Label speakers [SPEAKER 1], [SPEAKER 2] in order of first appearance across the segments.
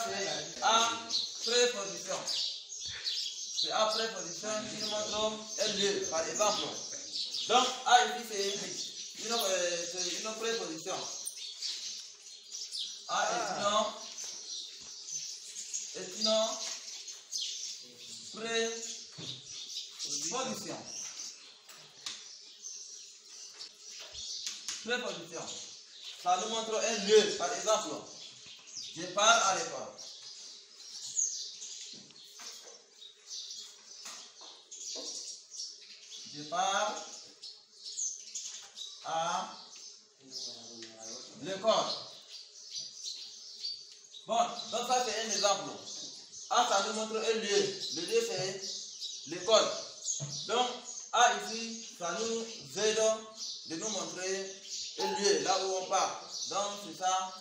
[SPEAKER 1] c'est A préposition. C'est A préposition qui nous montre un lieu, par exemple. Donc, A ici, c'est une préposition. A est une préposition. Préposition. Ça nous montre un lieu, par exemple. Je pars à l'école. Je pars à l'école. Bon, donc ça c'est un exemple. A, ça nous montre un lieu. Le lieu c'est l'école. Donc, A ici, ça nous aide de nous montrer un lieu, là où on part. Donc, c'est ça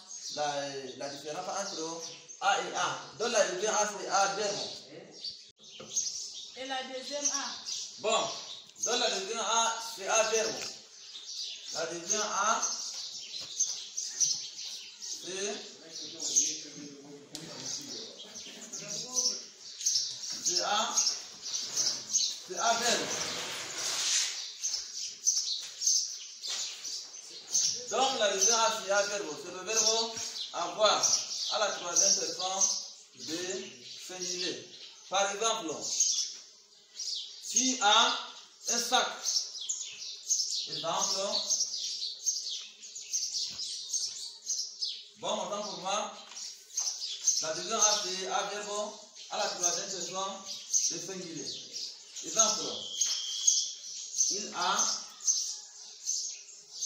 [SPEAKER 1] la différence entre A et A. Donc, la deuxième A, c'est A verbe.
[SPEAKER 2] Et la deuxième A?
[SPEAKER 1] Bon, donc la deuxième A, c'est A verbe. La deuxième A, c'est A verbe. Donc la deuxième A, c'est A verbe. C'est le verbe avoir à la troisième personne de singulier. Par exemple, tu as un sac. Exemple. Bon, maintenant pour moi, la deuxième A, c'est A verbe à la troisième personne de singulier. Exemple. Il a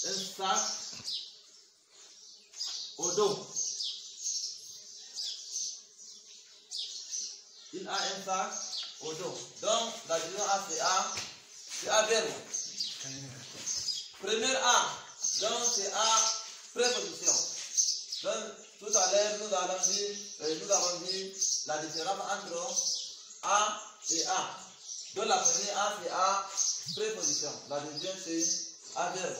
[SPEAKER 1] un sac au dos. Il a un sac au dos. Donc, la deuxième A, c'est A verbe. Première A, donc c'est A préposition. Donc, tout à l'heure, nous avons dit la différence entre A et A. Donc, la première A, c'est A préposition. La deuxième, c'est A verbe.